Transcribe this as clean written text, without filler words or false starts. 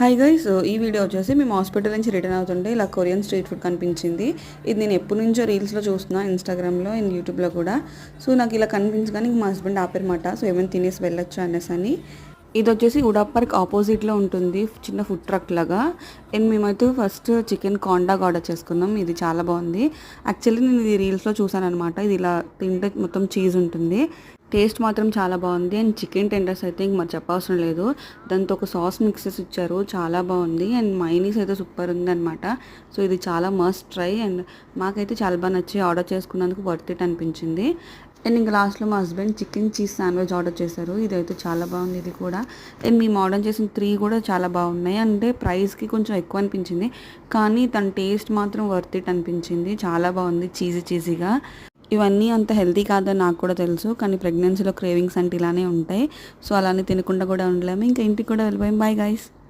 Hi guys, ఈ video వచ్చేసి మేము హాస్పిటల్ నుంచి రిటర్న్ అవుతుంటే ఇలా కొరియన్ స్ట్రీట్ ఫుడ్ కనిపించింది. ఇది నేను ఎప్పటి నుంచో రీల్స్లో చూస్తున్నా, ఇన్స్టాగ్రామ్లో అండ్ యూట్యూబ్లో కూడా. సో నాకు ఇలా కనిపించగానే మా హస్బెండ్ ఆపారన్నమాట. సో ఏమైనా తినేసి వెళ్ళొచ్చు అనేసి అని. ఇది వచ్చేసి ఉడా పార్క్ ఆపోజిట్లో ఉంటుంది, చిన్న ఫుడ్ ట్రక్ లాగా. అండ్ మేమైతే ఫస్ట్ చికెన్ కాండాగ్ ఆర్డర్ చేసుకున్నాం. ఇది చాలా బాగుంది. యాక్చువల్లీ నేను ఇది రీల్స్లో చూసాను అనమాట. ఇది ఇలా తింటే మొత్తం చీజ్ ఉంటుంది, టేస్ట్ మాత్రం చాలా బాగుంది. అండ్ చికెన్ టెండర్స్ అయితే ఇంక మరి చెప్పవసరం లేదు. దాంతో ఒక సాస్ మిక్సెస్ ఇచ్చారు, చాలా బాగుంది. అండ్ మైనీస్ అయితే సూపర్ ఉంది అనమాట. సో ఇది చాలా మస్ట్ ట్రై. అండ్ మాకైతే చాలా బాగా నచ్చి ఆర్డర్ చేసుకున్నందుకు వర్త్ ఇట్ అనిపించింది. అండ్ ఇంకా లాస్ట్లో మా husband chicken cheese sandwich order చేశారు. ఇదైతే చాలా బాగుంది ఇది కూడా. అండ్ మేము ఆర్డర్ చేసిన 3 కూడా చాలా బాగున్నాయి. అంటే ప్రైస్కి కొంచెం ఎక్కువ అనిపించింది, కానీ తన టేస్ట్ మాత్రం వర్త్ ఇట్ అనిపించింది. చాలా బాగుంది, చీజీగా. ఇవన్నీ అంత హెల్తీ కాదని నాకు కూడా తెలుసు, కానీ ప్రెగ్నెన్సీలో క్రేవింగ్స్ అంటే ఇలానే ఉంటాయి. సో అలానే తినకుండా కూడా ఉండలేము. ఇంకా ఇంటికి కూడా వెళ్ళిపోయాం. Bye guys.